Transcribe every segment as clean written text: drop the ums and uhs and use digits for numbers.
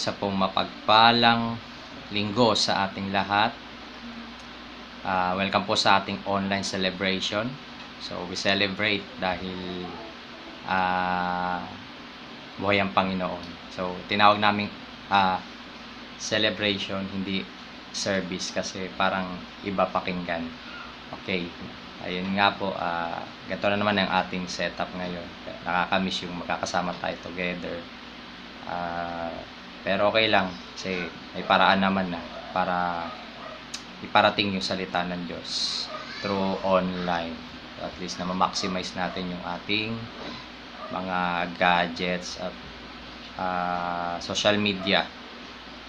Isa pong mapagpalang linggo sa ating lahat. Welcome po sa ating online celebration. So we celebrate dahil buhay ang Panginoon. So tinawag namin celebration, hindi service kasi parang iba pakinggan. Okay, ayun nga po, ganito na naman ang ating setup ngayon. Nakakamiss yung magkakasama tayo together. Pero okay lang kasi may paraan naman na para iparating yung salita ng Diyos through online. At least na ma-maximize natin yung ating mga gadgets at social media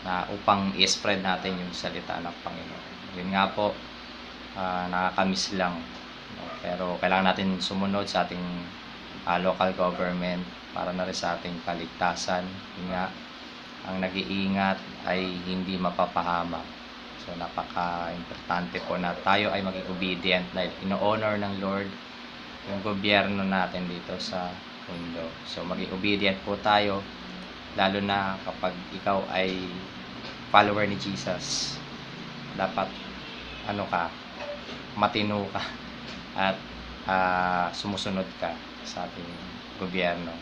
na upang i-spread natin yung salita ng Panginoon. Yun nga po, nakakamiss lang. Pero kailangan natin sumunod sa ating local government para na rin sa ating kaligtasan. Yun nga, ang nag-iingat ay hindi mapapahamak. So napaka-importante po na tayo ay maging obedient dahil ino-honor ng Lord yung gobyerno natin dito sa mundo. So maging obedient po tayo, lalo na kapag ikaw ay follower ni Jesus. Dapat matino ka at sumusunod ka sa ating gobyerno.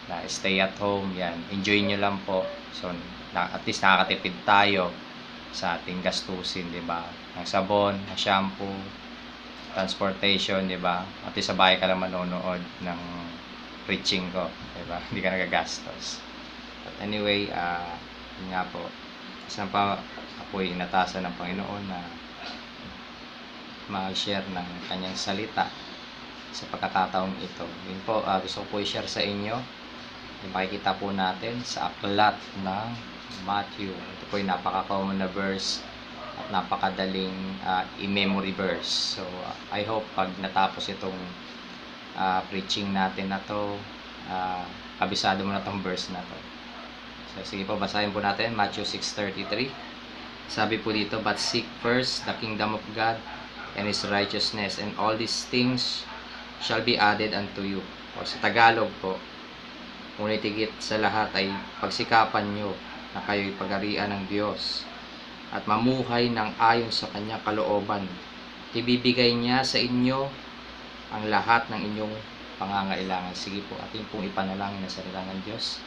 Na stay at home, yan. Enjoy nyo lang po. So, at least nakakatipid tayo sa ating gastusin, di ba? Ng sabon, ng shampoo, transportation, di ba? At least sa bahay ka lang manonood ng preaching ko, di ba? Hindi ka nagagastos. But anyway, yun nga po. Kasi pa ako'y inatasan ng Panginoon na mag-share ng kanyang salita sa pagkakataong ito. Yun po, gusto ko po i-share sa inyo. Yung makikita po natin sa aklat ng Matthew. Ito po yung napaka-common na verse at napakadaling i-memory verse. So, I hope pag natapos itong preaching natin na to, kabisado mo na itong verse na to. So, sige po, basahin po natin. Matthew 6:33. Sabi po dito, "But seek first the kingdom of God and His righteousness, and all these things shall be added unto you." O sa Tagalog po, ngunit higit sa lahat ay pagsikapan nyo na kayo'y pag-arian ng Diyos at mamuhay ng ayon sa Kanyang kalooban. Ibibigay niya sa inyo ang lahat ng inyong pangangailangan. Sige po, ating pong ipanalangin na salita ng Diyos.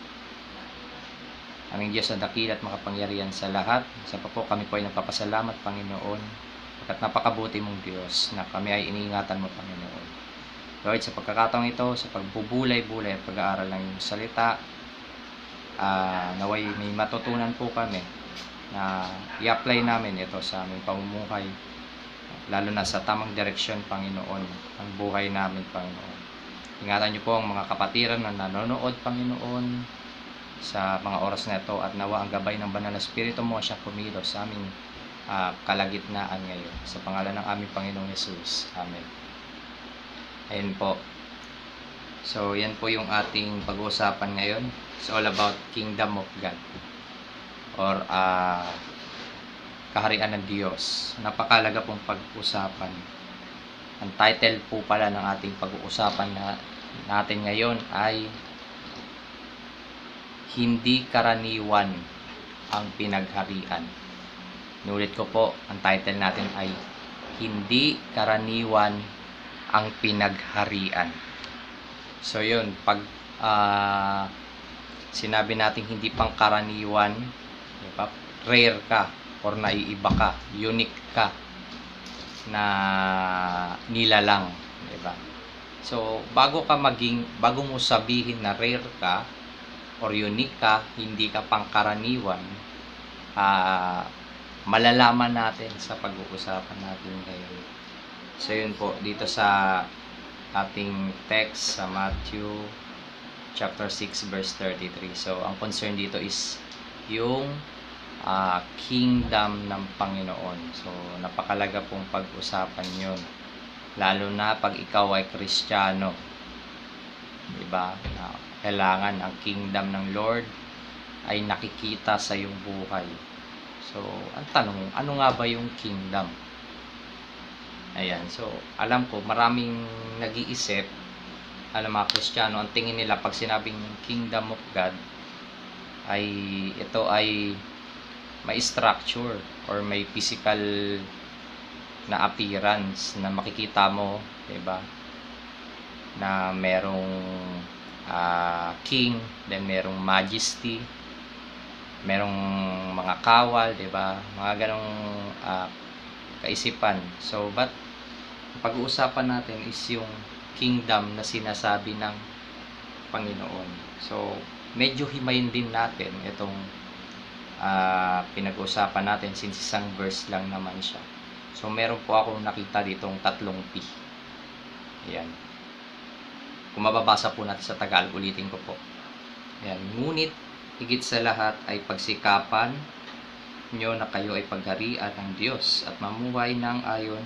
Aming Diyos na dakila at makapangyarihan sa lahat. Sa po kami po ay nagpapasalamat, Panginoon, at napakabuti mong Diyos na kami ay iniingatan mo, Panginoon. Lord, sa pagkakataong ito, sa pagbubulay-bulay at pag-aaral ng iyong salita, naway may matutunan po kami na i-apply namin ito sa aming pamumuhay, lalo na sa tamang direksyon, Panginoon, ang buhay namin, Panginoon. Ingatan niyo po ang mga kapatiran na nanonood, Panginoon, sa mga oras na ito, at nawa ang gabay ng Banal na Espiritu mo siya kumilos sa aming kalagitnaan ngayon. Sa pangalan ng aming Panginoong Yesus. Amen. Ayun po. So, yan po yung ating pag-uusapan ngayon. It's all about Kingdom of God. Or, kaharian ng Diyos. Napakalaga pong pag-uusapan. Ang title po pala ng ating pag-uusapan natin ngayon ay Hindi Karaniwan ang Pinagharian. Inulit ko po, ang title natin ay Hindi Karaniwan ang Pinagharian. So yun, pag sinabi natin hindi pangkaraniwan, diba? Rare ka or naiiba ka, unique ka na nilalang, diba? So bago mo sabihin na rare ka or unique ka, hindi ka pangkaraniwan, malalaman natin sa pag-uusapan natin ngayon. So yun po, dito sa ating text sa Matthew chapter 6 verse 33. So ang concern dito is yung kingdom ng Panginoon. So napakalaga pong pag-usapan yun. Lalo na pag ikaw ay Kristiyano. Diba? Kailangan ang kingdom ng Lord ay nakikita sa iyong buhay. So ang tanong, ano nga ba yung kingdom? Ayan, so alam ko maraming nag-iisip, mga Kristiyano, ang tingin nila pag sinabing Kingdom of God, ay ito ay may structure or may physical na appearance na makikita mo, 'di ba? Na merong king, then merong majesty, merong mga kawal, 'di ba? Mga ganong kaisipan. So, but pag-uusapan natin is yung kingdom na sinasabi ng Panginoon. So, medyo himayin din natin itong pinag-uusapan natin since isang verse lang naman siya. So, meron po akong nakita ditong 3 P. Ayan. Kung mababasa po natin sa Tagalog, ulitin ko po. Ayan. Ngunit, higit sa lahat ay pagsikapan nyo na kayo ay pagharian ng Diyos at mamuhay ng ayon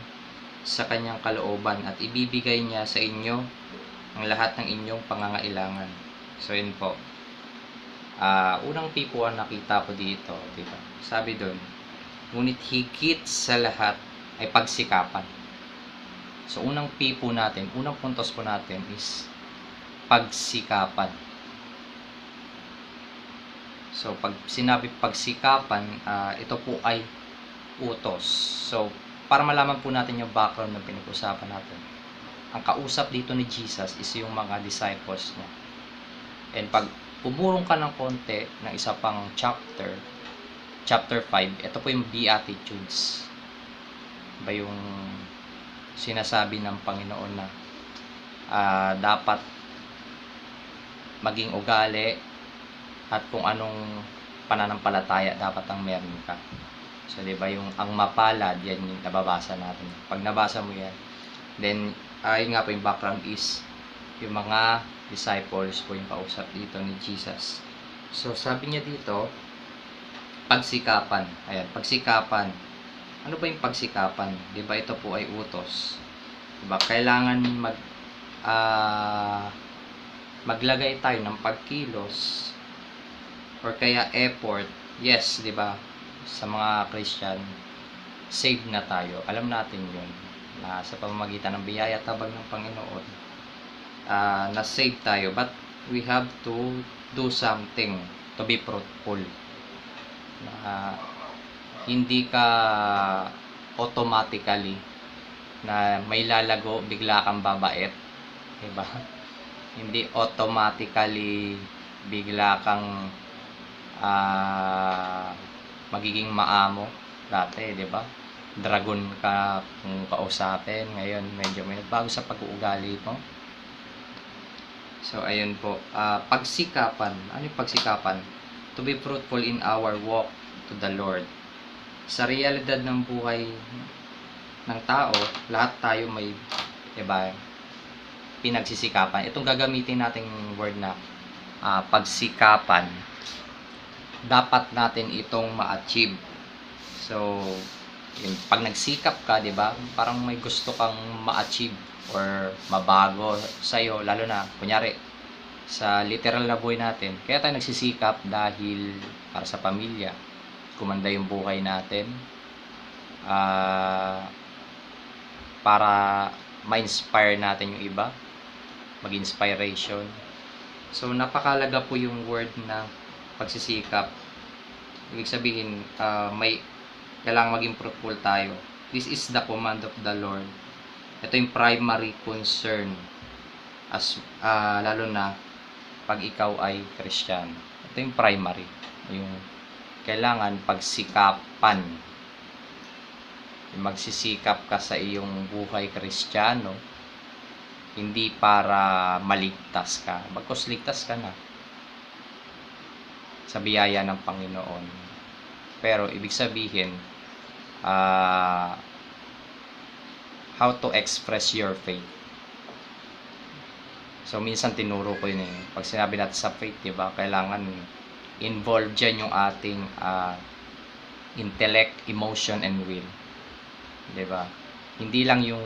sa kanyang kalooban at ibibigay niya sa inyo ang lahat ng inyong pangangailangan. So, yun po. Unang P po ang nakita ko dito, diba? Sabi doon, ngunit higit sa lahat ay pagsikapan. So, unang P po natin, unang puntos po natin is pagsikapan. So, pag sinabi pagsikapan, ito po ay utos. So, para malaman po natin yung background na pinag-usapan natin, ang kausap dito ni Jesus is yung mga disciples niya. And pag pumurong ka ng konti ng isa pang chapter 5, ito po yung Beatitudes. Ba yung sinasabi ng Panginoon na dapat maging ugali at kung anong pananampalataya dapat ang meron ka. So, di ba yung ang mapalad, yan yung nababasa natin. Pag nabasa mo yan, then, yun nga po yung background is yung mga disciples po yung kausap dito ni Jesus. So, sabi niya dito, pagsikapan. Ayan, pagsikapan. Ano ba yung pagsikapan? Di ba ito po ay utos? Di ba? Kailangan maglagay tayo ng pagkilos or kaya effort. Yes, di ba? Sa mga Christian, saved na tayo. Alam natin yun. Na sa pamamagitan ng biyaya at tabag ng Panginoon, na-save tayo. But we have to do something to be fruitful. Hindi ka automatically na may lalago, bigla kang babait. Diba? Hindi automatically bigla kang magiging maamo dati, di ba? Dragon ka kung kausapin. Ngayon, medyo may nagbago sa pag-uugali mo. So, ayun po. Pagsikapan. Ano yung pagsikapan? To be fruitful in our walk to the Lord. Sa realidad ng buhay ng tao, lahat tayo may, diba, pinagsisikapan. Itong gagamitin nating word na pagsikapan, dapat natin itong ma-achieve. So, pag nagsikap ka, 'di ba? Parang may gusto kang ma-achieve or mabago sa iyo, lalo na kunyari sa literal na buhay natin. Kaya tayo nagsisikap dahil para sa pamilya, kumanda yung buhay natin. Para ma-inspire natin yung iba, mag-inspiration. So, napakalaga po yung word na pagsisikap. Ibig sabihin, kailangan maging fruitful tayo. This is the command of the Lord. Ito yung primary concern lalo na pag ikaw ay Christian. Ito yung primary. Yung kailangan pagsikapan. Magsisikap ka sa iyong buhay Kristiyano, hindi para maligtas ka. Bagkus ligtas ka na sa biyaya ng Panginoon. Pero ibig sabihin, how to express your faith. So, minsan tinuro ko yun eh. Pag sinabi natin sa faith, diba, kailangan involved dyan yung ating intellect, emotion, and will. Diba? Hindi lang yung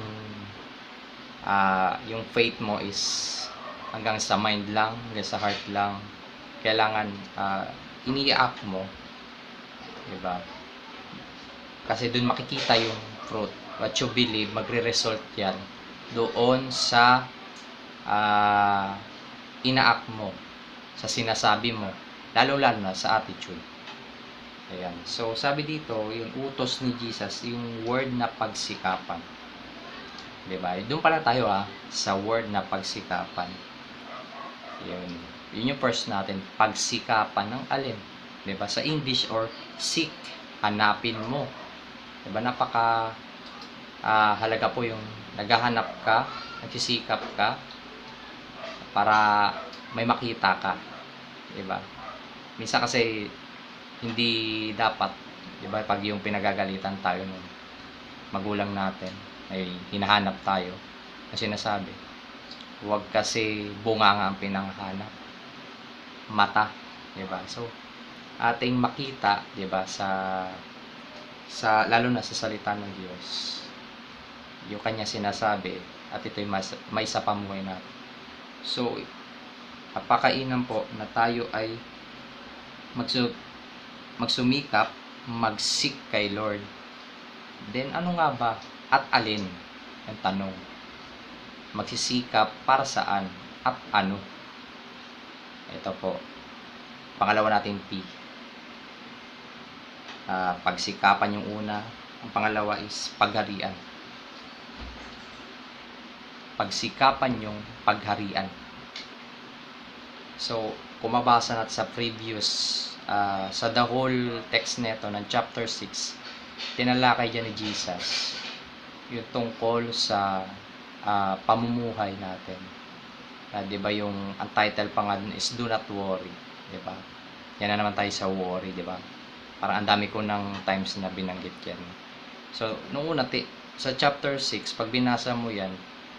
faith mo is hanggang sa mind lang, hanggang sa heart lang. Kailangan ini-act mo. Diba? Kasi dun makikita yung fruit. What you believe, magre-result yan doon sa ina-act mo, sa sinasabi mo. lalo-lalo na sa attitude. Ayan. So, sabi dito, yung utos ni Jesus, yung word na pagsikapan. Diba? Doon pala tayo sa word na pagsikapan. Yun yung first natin, pagsikapan ng alin. Diba? Sa English or seek, hanapin mo. Diba? Napaka halaga po yung naghahanap ka, nagsisikap ka para may makita ka. Diba? Minsan kasi hindi dapat, diba, pag yung pinagagalitan tayo ng magulang natin, ay hinahanap tayo, kasi nasabi, huwag kasi bunganga ang pinanghanap, mata, diba? So, ating makita, diba, sa lalo na sa salita ng Diyos, yung kanya sinasabi, at ito'y maisapamuhay natin. So, napakainam po na tayo ay magsumikap, mag-seek kay Lord. Then, ano nga ba? At alin? Ang tanong. Magsisikap para saan? At ano? Ito po. Pangalawa natin P. Pagsikapan yung una. Ang pangalawa is pagharian. Pagsikapan yung pagharian. So, kung mabasa natin sa previous sa the whole text neto ng chapter 6, tinalakay dyan ni Jesus yung tungkol sa pamumuhay natin. Diba yung ang title pa nga dun is Do Not Worry, diba? Yan na naman tayo sa worry, diba? Parang ang dami ko ng times na binanggit yan. So, nung una, sa chapter 6, pag binasa mo yan,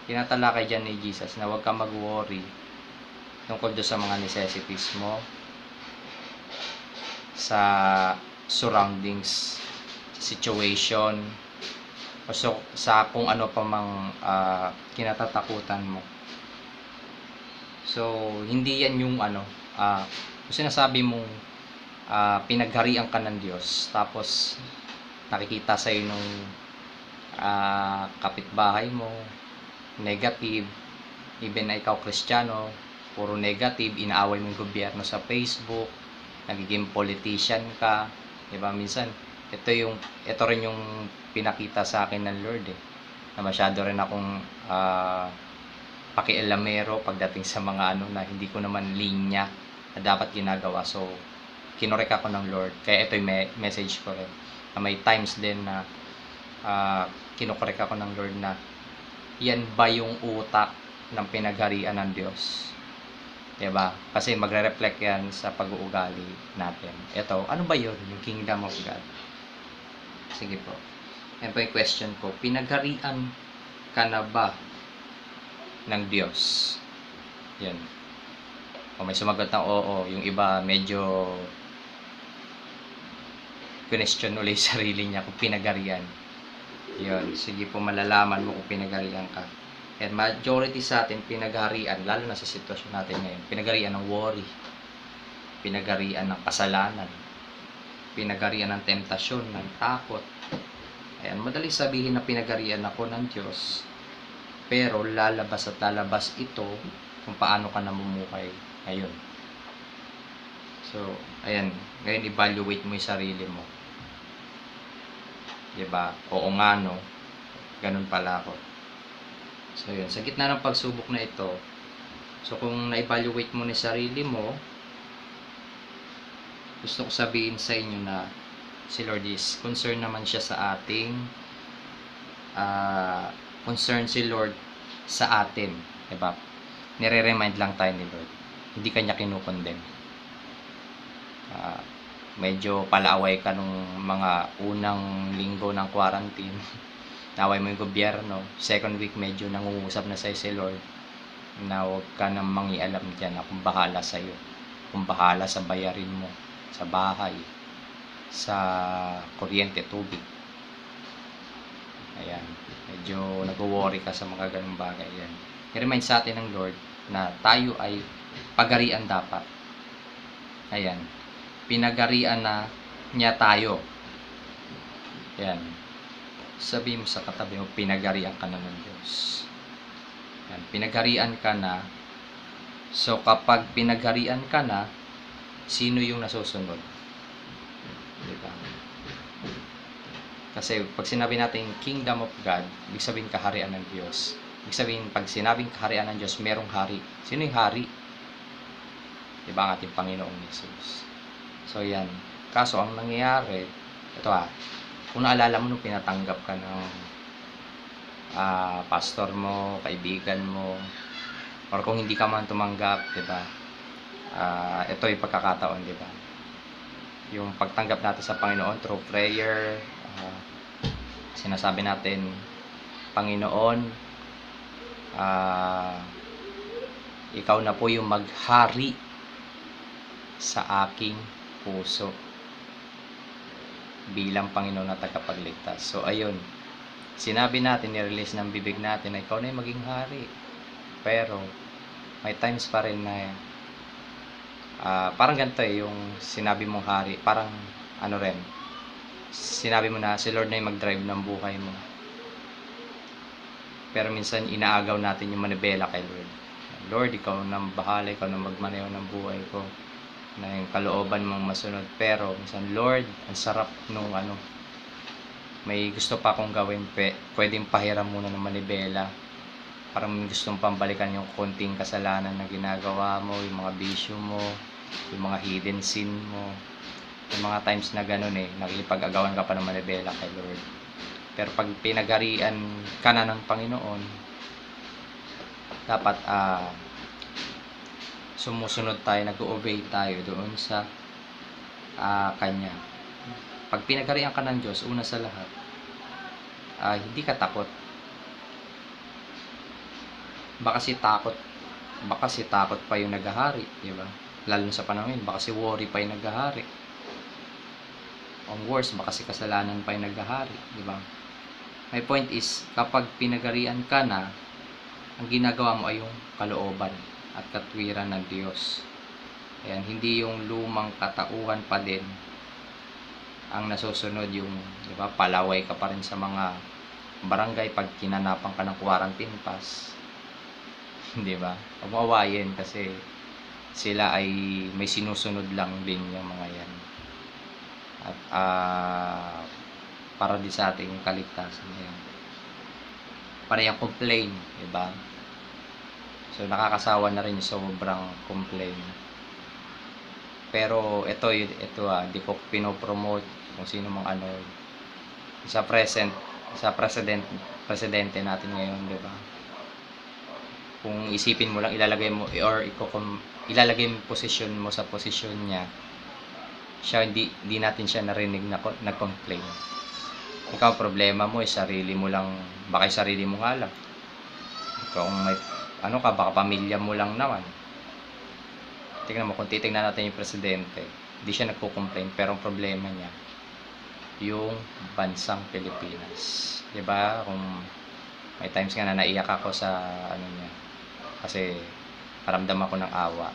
tinatalakay dyan ni Jesus na huwag ka mag-worry tungkol doon sa mga necessities mo, sa surroundings, situation, o so, sa kung ano pa mang kinatatakutan mo. So, hindi yan yung kung sinasabi mong pinagharian ka ng Diyos, tapos nakikita sa'yo nung kapitbahay mo, negative, even na ikaw Kristiyano, puro negative, inaaway mo yung gobyerno sa Facebook, nagiging politician ka, diba? Minsan, ito rin yung pinakita sa akin ng Lord na masyado rin akong pakialamero pagdating sa mga na hindi ko naman linya na dapat ginagawa. So, kinorek ako ng Lord. Kaya ito yung message ko rin. Na may times din na kinokorek ako ng Lord na yan ba yung utak ng pinagharian ng Diyos? Diba? Kasi magre-reflect yan sa pag-uugali natin. Ito, ano ba yun? Yung kingdom of God. Sige po. Yan po yung question ko. Pinagharian ka na ba ng Diyos? Yan. O may sumagot ng oo. Yung iba medyo question ulit sarili niya kung pinagharian. Yun. Sige po, malalaman mo kung pinagharian ka. And majority sa atin pinagharian, lalo na sa sitwasyon natin ngayon, pinagharian ng worry, pinagharian ng kasalanan, pinagharian ng temptasyon, ng takot. Ayan, madaling sabihin na pinagharian ako ng Diyos, pero lalabas at lalabas ito kung paano ka namumuhay ngayon. So, ayan, ngayon evaluate mo yung sarili mo. Diba? Oo nga, no? Ganun pala ako. So, yun. Sa gitna ng pagsubok na ito, so kung na-evaluate mo ni sarili mo, gusto ko sabihin sa inyo na si Lord is concerned naman siya sa ating concern si Lord sa atin. Diba? Nire-remind lang tayo ni Lord. Hindi kanya kinukondem. Medyo palaaway ka nung mga unang linggo ng quarantine. Naway mo yung gobyerno. Second week, medyo nangungusap na sa'yo si Lord na huwag ka nang mangialam dyan, akong bahala sa'yo. Kung bahala sa bayarin mo, sa bahay, sa kuryente, tubig. Ayan. Medyo nag-worry ka sa mga ganung bagay. Ayan. I-remind sa atin ng Lord na tayo ay pagharian dapat. Ayan. Pinagharian na niya tayo. Ayan. Sabi mo sa katabi mo, pinagharian ka na ng Diyos. Yan, pinagharian ka na. So, kapag pinagharian ka na, sino yung nasusunod? Di ba? Kasi pag sinabi natin Kingdom of God, ibig sabihin kaharian ng Diyos. Ibig sabihin, pag sinabing kaharian ng Diyos, merong hari. Sino yung hari? Di ba ang ating Panginoong Jesus? So yan. Kaso ang nangyayari, ito kung naalala mo nung pinatanggap ka ng pastor mo, kaibigan mo, or kung hindi ka man tumanggap, di ba? Ito yung pagkakataon, di ba? Yung pagtanggap natin sa Panginoon through prayer, sinasabi natin, Panginoon, ikaw na po yung maghari sa aking puso bilang Panginoon na tagapagligtas. So ayun, sinabi natin, nirelease ng bibig natin na ikaw na yung maging hari. Pero may times pa rin na parang ganito yung sinabi mong hari, parang ano rin, sinabi mo na si Lord na yung mag-drive ng buhay mo. Pero minsan inaagaw natin yung manibela kay Lord. Lord, ikaw nang bahala, ikaw nang magmaneho ng buhay ko, na yung kalooban mong masunod. Pero minsan, Lord, ang sarap nung may gusto pa akong gawin, pwedeng pahiram muna ng manibela. Parang may gustong pambalikan yung konting kasalanan na ginagawa mo, yung mga bisyo mo, yung mga hidden sin mo. Yung mga times na ganun nakikipag-agawan ka pa ng manibela kay Lord. Pero pag pinagharian ka na ng Panginoon, dapat sumusunod tayo, nag-obey tayo doon sa Kanya. Pag pinagharian ka ng Diyos, una sa lahat, hindi ka takot. Baka si takot pa yung naghahari, di ba? Lalo sa panahon yun, baka si worry pa yung naghahari. Ang worst, baka si kasalanan pa yung naghahari, di ba? My point is, kapag pinagharian ka na, ang ginagawa mo ay yung kalooban at katwiran ng Diyos. Ayan, hindi yung lumang katauhan pa din ang nasusunod, yung, di ba, palaway ka pa rin sa mga barangay pag kinanapan ka ng quarantine pass. Di ba? Huwag mo awayin kasi sila ay may sinusunod lang din yung mga yan. At para di sa ating kaligtasan yan. Para yung complain, di ba? So nakakasawa na rin yung sobrang complain. Pero ito di ko pinopromote kung sino mang sa presidente natin ngayon, di ba? Kung isipin mo lang, ilalagay mo ilalagay mo posisyon mo sa posisyon niya, siya hindi natin siya narinig na nag-complain. Ikaw, problema mo sarili mo lang, baka sarili mo nga lang. Kung may baka pamilya mo lang naman. Tingnan mo, kung titingnan natin yung presidente, hindi siya nagko-complain, pero ang problema niya yung bansang Pilipinas. 'Di ba? Kung may times nga na naiyak ako sa niya, kasi paramdam ako ng awa.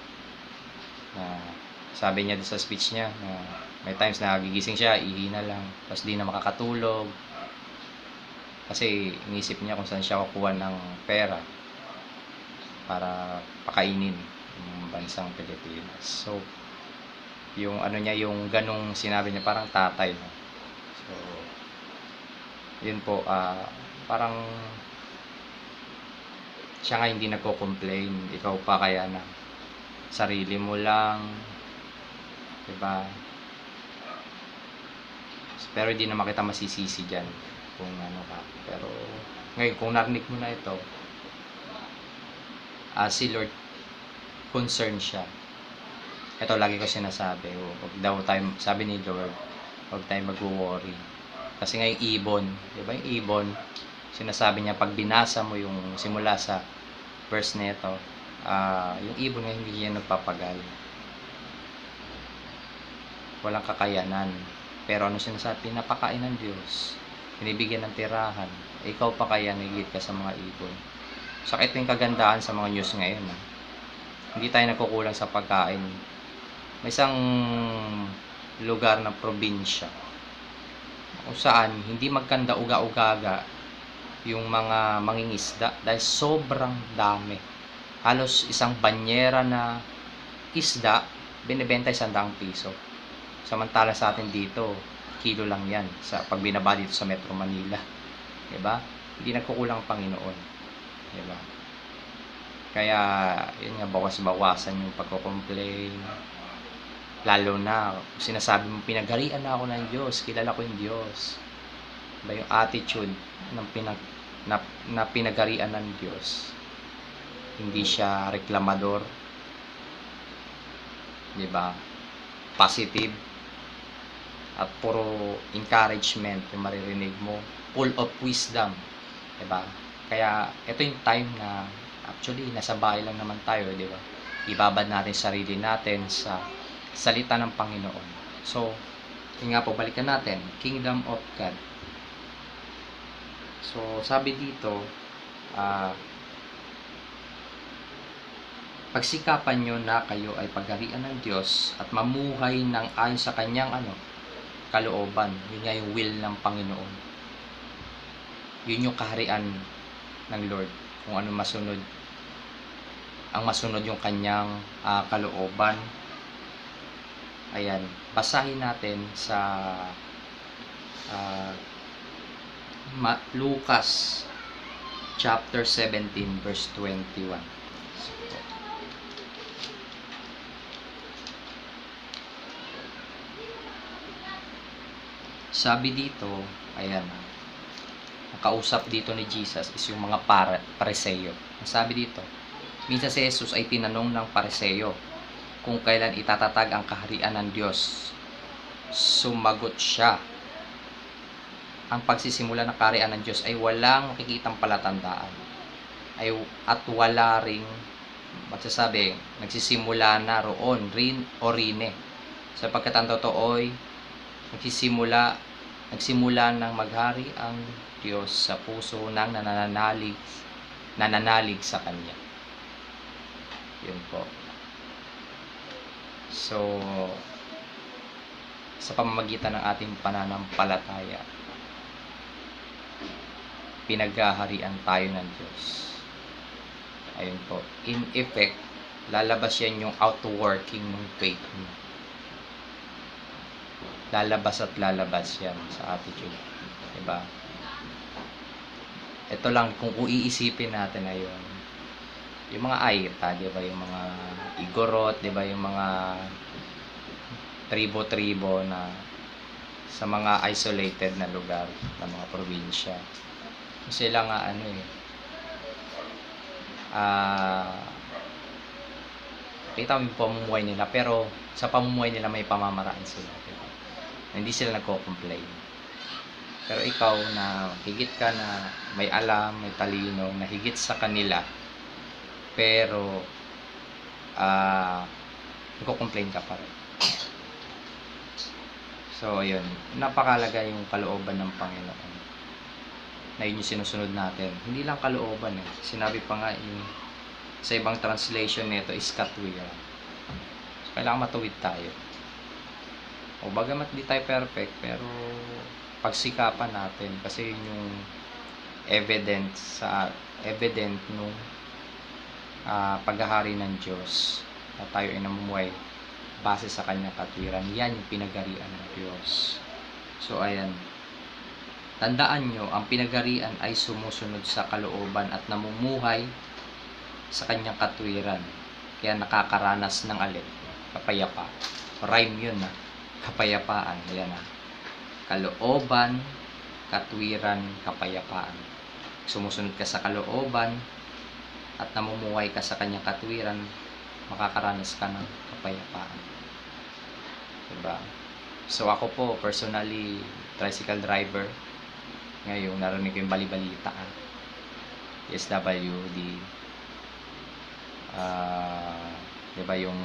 Sabi niya sa speech niya na may times na gigising siya, ihina lang, tapos di na makakatulog kasi inisip niya kung saan siya kukuha ng pera para pakainin yung bansang Pilipinas. So yung niya, yung ganong sinabi niya, parang tatay. So yun po, parang siya nga hindi nagko-complain, ikaw pa kaya na sarili mo lang, diba? Pero hindi naman kita masisisi dyan kung ka. Pero ngayon, kung narinig mo na ito, si Lord concerned siya. Ito lagi ko sinasabi, wag daw tayo, sabi ni Lord, wag tayo mag-worry. Kasi nga yung ibon, diba yung ibon, sinasabi niya, pag binasa mo yung simula sa verse nito, yung ibon nga hindi niya nagpapagal. Walang kakayanan. Pero sinasabi, pinapakain ng Diyos, binibigyan ng tirahan. Ikaw pa kaya nagigit ka sa mga ibon. Sakit yung kagandahan sa mga news ngayon. Hindi tayo nagkukulang sa pagkain. May isang lugar na probinsya kung saan hindi magkanda uga-ugaga yung mga mangingisda dahil sobrang dami. Halos isang banyera na isda binibenta 100 piso. Samantala sa atin dito, kilo lang yan sa pag binaba dito sa Metro Manila. Diba? Hindi nagkukulang ang Panginoon. Diba? Kaya, yun nga, bawas-bawasan yung pagko-complain. Lalo na, sinasabi mo, pinagharian na ako ng Diyos, kilala ko yung Diyos. Diba? Yung attitude ng na pinagharian ng Diyos. Hindi siya reklamador. Diba? Positive. At puro encouragement yung maririnig mo. Full of wisdom. Diba? Kaya, ito yung time na actually, nasa bahay lang naman tayo, diba? Ibabad natin sarili natin sa salita ng Panginoon. So, yun nga po, balikan natin. Kingdom of God. So, sabi dito, pagsikapan nyo na kayo ay pagharian ng Diyos at mamuhay ng ayon sa kanyang kalooban. Yun nga yung will ng Panginoon. Yun yung kaharian ng Lord. Kung ano masunod. Ang masunod yung kanyang kalooban. Ayan. Basahin natin sa Lucas chapter 17 verse 21. Sabi dito, ayan, ang kausap dito ni Jesus is yung mga Pariseo. Sabi dito, minsan si Jesus ay tinanong ng Pariseo kung kailan itatatag ang kaharian ng Diyos. Sumagot siya, ang pagsisimula ng kaharian ng Diyos ay walang makikitang palatandaan. At wala ring magsasabi, nagsisimula na roon, rin o rine. Sapagkat ang totoo ay nagsimula ng maghari ang Diyos sa puso ng nananalig sa Kanya. Yun po. So, sa pamamagitan ng ating pananampalataya, pinaghaharian tayo ng Diyos. Ayun po. In effect, lalabas yan yung outworking ng faith mo. Lalabas at lalabas yan sa attitude. Diba? Ito lang, kung iisipin natin na yun, yung mga Aita, diba? Yung mga Igorot, diba? Yung mga tribo-tribo na sa mga isolated na lugar ng mga probinsya. Sila nga kita mo yung pamumuhay nila, pero sa pamumuhay nila may pamamaraan sila. Diba? Hindi sila nagko-complain. Pero ikaw na higit ka na may alam, may talino, na higit sa kanila, pero nagko-complain ka pa rin. So, ayun. Napakalaga yung kalooban ng Panginoon. Na yun yung sinusunod natin. Hindi lang kalooban eh. Sinabi pa nga yung sa ibang translation nito is katwiran. So, kailangan matuwid tayo. O bagamat di tayo perfect, pero pagsikapan natin kasi yun yung evident nung paghahari ng Diyos na tayo ay namumuhay base sa kanyang katwiran. Yan yung pinagharian ng Diyos. So ayan, tandaan nyo, ang pinagharian ay sumusunod sa kalooban at namumuhay sa kanyang katwiran. Kaya nakakaranas ng kapayapaan. Rhyme yun kapayapaan. Ayan kalooban, katwiran, kapayapaan. Sumusunod ka sa kalooban at namumuhay ka sa kanyang katwiran, makakaranas ka ng kapayapaan. Diba? So ako po, personally, tricycle driver. Ngayon, narinig ko yung bali-balita. SWD. Diba yung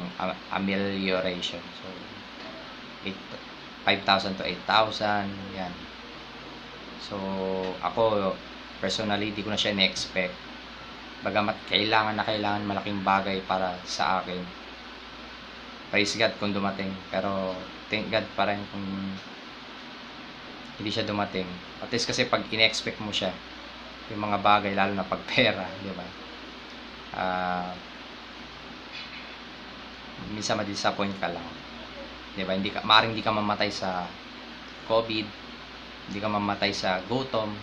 amelioration. So, 5,000 to 8,000. Yan. So, ako, personally, di ko na siya na-expect. Bagamat kailangan malaking bagay para sa akin. Praise God kung dumating. Pero, thank God pa rin kung hindi siya dumating. At least kasi pag in-expect mo siya, yung mga bagay, lalo na pag pera, di ba? minsan ma-disappoint ka lang. 'Di ba? Maaaring hindi ka mamatay sa COVID, hindi ka mamatay sa gutom,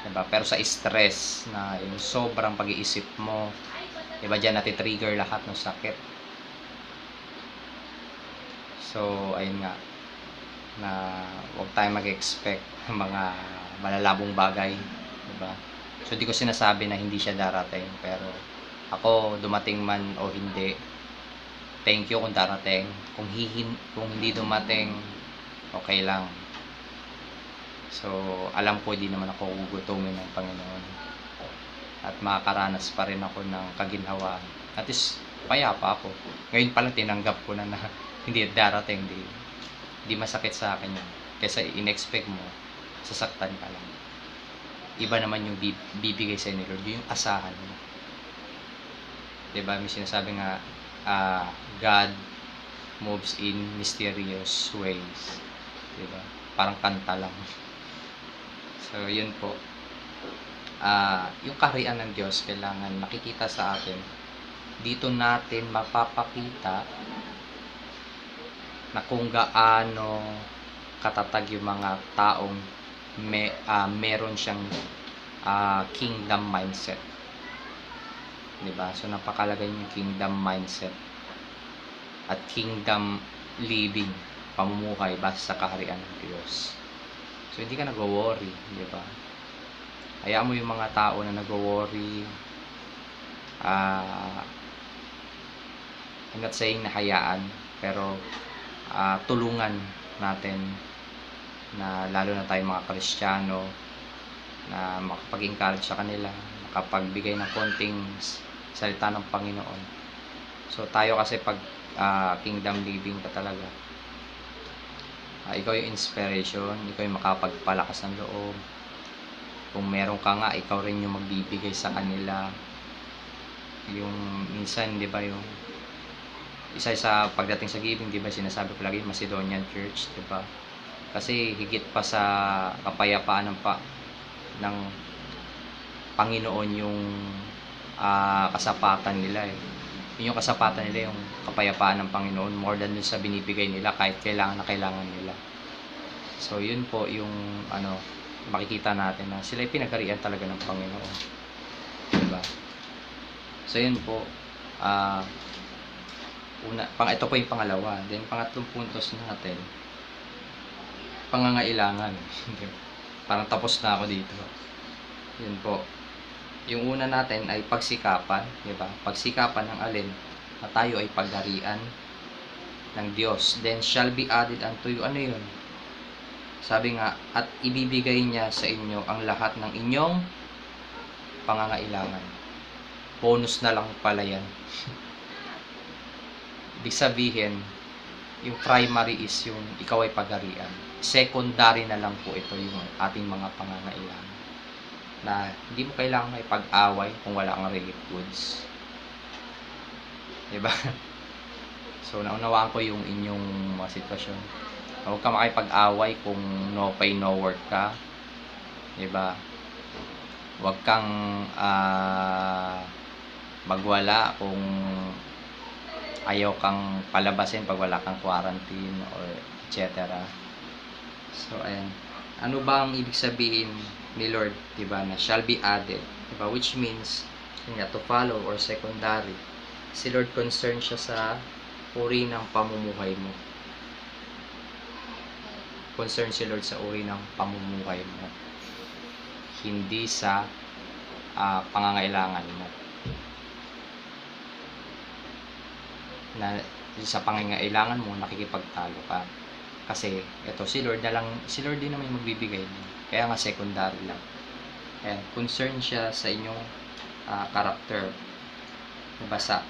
'di ba? Pero sa stress na yung sobrang pag-iisip mo, 'di ba, diyan nati-trigger lahat ng sakit. So, ayun nga, na huwag tayong mag-expect ng mga malalabong bagay, 'di ba? So, di ko sinasabi na hindi siya darating, pero ako, dumating man o hindi, thank you kung darating. Kung hindi dumating, okay lang. So, alam ko, di naman ako gugutumin ng Panginoon. At makakaranas pa rin ako ng kaginhawaan. At least, payapa ako. Ngayon pala, tinanggap ko na hindi darating. Di masakit sa akin yun. Kesa in-expect mo, sasaktan ka lang. Iba naman yung bibigay sa ni Lord, yung asahan mo. Diba, may sinasabi nga, God moves in mysterious ways. Diba? Parang kanta lang. So, yun po. Yung kaharian ng Diyos, kailangan makikita sa atin. Dito natin mapapakita na kung gaano katatag yung mga taong meron siyang kingdom mindset. Diba? So, napakalagay yung kingdom mindset at kingdom living, pamumuhay base sa kaharian ng Diyos. So, hindi ka nag-worry, diba? Hayaan mo yung mga tao na nag-worry. I'm not saying na hayaan, pero tulungan natin na lalo na tayong mga Kristiyano na makapag-encourage sa kanila, makapagbigay ng konting salita ng Panginoon. So tayo kasi pag kingdom living ka talaga, ikaw yung inspiration, ikaw yung makapagpalakas ng loob. Kung meron ka nga, ikaw rin yung magbibigay sa kanila. Yung minsan, di ba, yung isa sa pagdating sa giving, di ba, sinasabi ko lagi, Macedonian Church, di ba? Kasi higit pa sa kapayapaan ng Panginoon yung kasapatan nila eh. Yung kasapatan nila, yung kapayapaan ng Panginoon, more than dun sa binibigay nila kahit kailangan na kailangan nila. So yun po yung makikita natin na sila ay pinagharian talaga ng Panginoon, diba? So yun po, ito po yung pangalawa. Then pangatlong puntos natin, pangangailangan. Parang tapos na ako dito. Yun po. Yung una natin ay pagsikapan, di ba? Pagsikapan ng alin? Na tayo ay pagharian ng Diyos. Then shall be added unto you. Ano yun? Sabi nga, at ibibigay niya sa inyo ang lahat ng inyong pangangailangan. Bonus na lang pala yan. Ibig sabihin, yung primary is yung ikaw ay pagharian. Secondary na lang po ito yung ating mga pangangailangan. Na hindi mo kailangan may pag-away kung wala kang relief goods. Diba? So, naunawaan ko yung inyong mga sitwasyon. Huwag ka makipag-away kung no pay, no work ka. Diba? Huwag kang magwala kung ayaw kang palabasin pag wala kang quarantine or etc. So, ayan. Ano ba ang ibig sabihin ni Lord, diba, na shall be added, diba, which means to follow or secondary. Si Lord concerned siya sa uri ng pamumuhay mo. Concerned si Lord sa uri ng pamumuhay mo, hindi sa pangangailangan mo. Na sa pangangailangan mo nakikipagtalo ka. Kasi ito si Lord din naman yung magbibigay mo. Kaya nga secondary lang. Ayan, concern siya sa inyong character. Diba, sa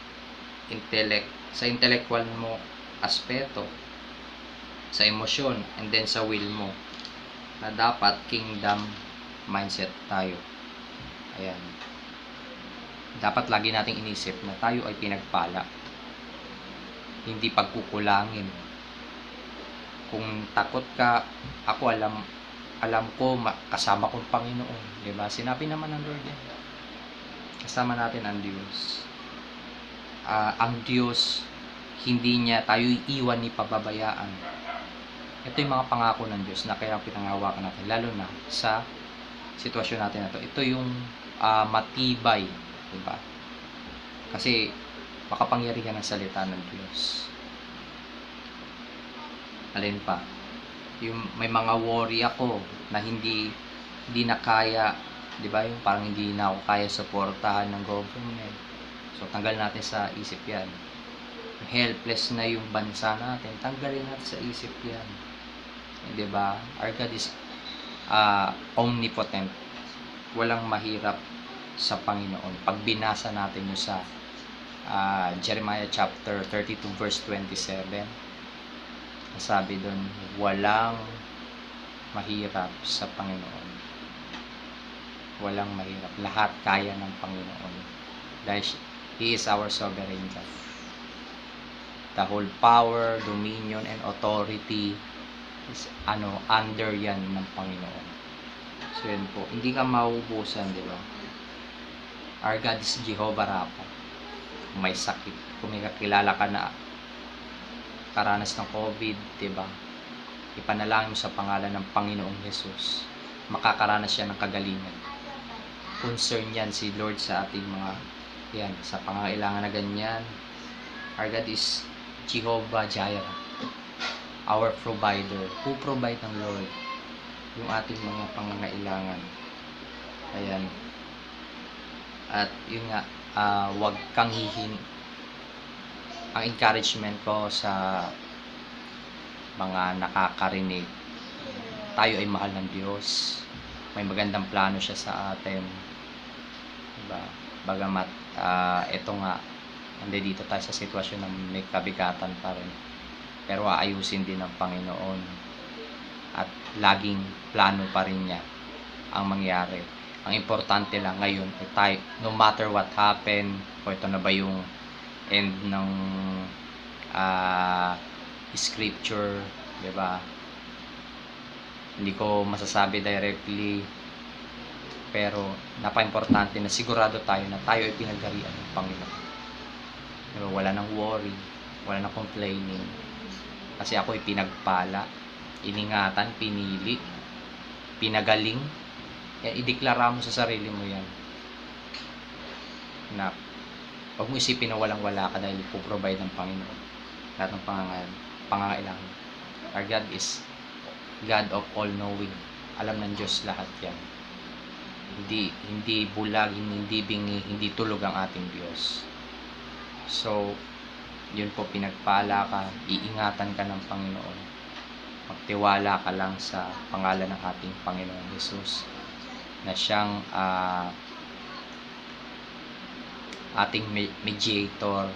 intellectual mo aspeto, sa emosyon, and then sa will mo, na dapat kingdom mindset tayo. Ayan. Dapat lagi nating inisip na tayo ay pinagpala, hindi pagkukulangin. Kung takot ka, ako alam ko kasama kong Panginoon, di ba? Sinabi naman ng Lord yan. Kasama natin ang Diyos. Ang Diyos hindi niya tayo iiwan ni pababayaan. Ito yung mga pangako ng Diyos na kaya pinangahawakan natin, lalo na sa sitwasyon natin na to. Ito yung matibay, diba? Kasi makapangyarihan ng salita ng Diyos. Alin pa? Yung may mga worry ako na hindi na kaya, diba? Yung parang hindi na ako kaya suportahan ng government. So tanggal natin sa isip yan. Helpless na yung bansa natin, tanggalin natin sa isip yan. Diba? Our God is omnipotent. Walang mahirap sa Panginoon. Pag binasa natin yung sa Jeremiah chapter 32 verse 27, sabi doon, walang mahirap sa Panginoon. Walang mahirap. Lahat kaya ng Panginoon. Dahil He is our sovereign God. The whole power, dominion, and authority is under yan ng Panginoon. So yun po, hindi ka mauubusan, di ba? Our God is Jehovah Rapha. Kung may sakit, kung may kakilala ka na karanas ng COVID, di ba? Ipanalangin mo sa pangalan ng Panginoong Jesus. Makakaranas siya ng kagalingan. Concern yan si Lord sa ating mga yan, sa pangangailangan na ganyan. Our God is Jehovah Jireh, our provider. Who provide ng Lord yung ating mga pangangailangan. Ayan. At yun nga, wag kang ang encouragement ko sa mga nakakarinig, tayo ay mahal ng Diyos. May magandang plano siya sa atin. Diba? Bagamat ito nga, dito tayo sa sitwasyon na may kabigatan pa rin, pero aayusin din ng Panginoon at laging plano pa rin niya ang mangyari. Ang importante lang ngayon ay tayo, no matter what happen, o ito na ba yung end ng scripture, diba? Hindi ko masasabi directly, pero napaka-importante na sigurado tayo na tayo ay pinagarian ng Panginoon. Diba? Wala nang worry, wala nang complaining, kasi ako ay pinagpala, iningatan, pinili, pinagaling. Yan, ideklara mo sa sarili mo yan na huwag mo isipin na walang-wala ka dahil ipoprovide ng Panginoon lahat ng pangangailangan. Our God is God of all-knowing. Alam ng Diyos lahat yan. Hindi bulag, hindi bingi, hindi tulog ang ating Diyos. So, yun po, pinagpala ka, iingatan ka ng Panginoon. Magtiwala ka lang sa pangalan ng ating Panginoon Jesus na siyang ating mediator,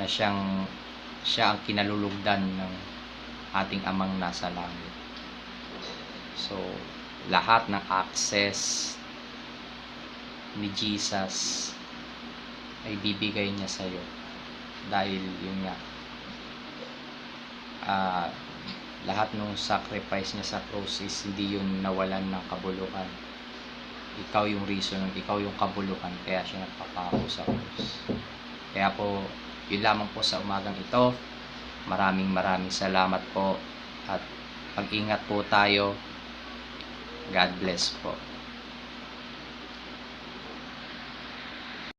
na siya ang kinalulugdan ng ating Amang nasa langit. So, lahat ng access ni Jesus ay bibigay niya sa iyo dahil yun nga, lahat ng sacrifice niya sa cross is hindi yun nawalan ng kabuluhan. Ikaw yung reason, ikaw yung kabuluhan, kaya siya nagpapako sa cross. Kaya po, yun lamang po sa umagang ito. Maraming salamat po at pag-ingat po tayo. God bless po.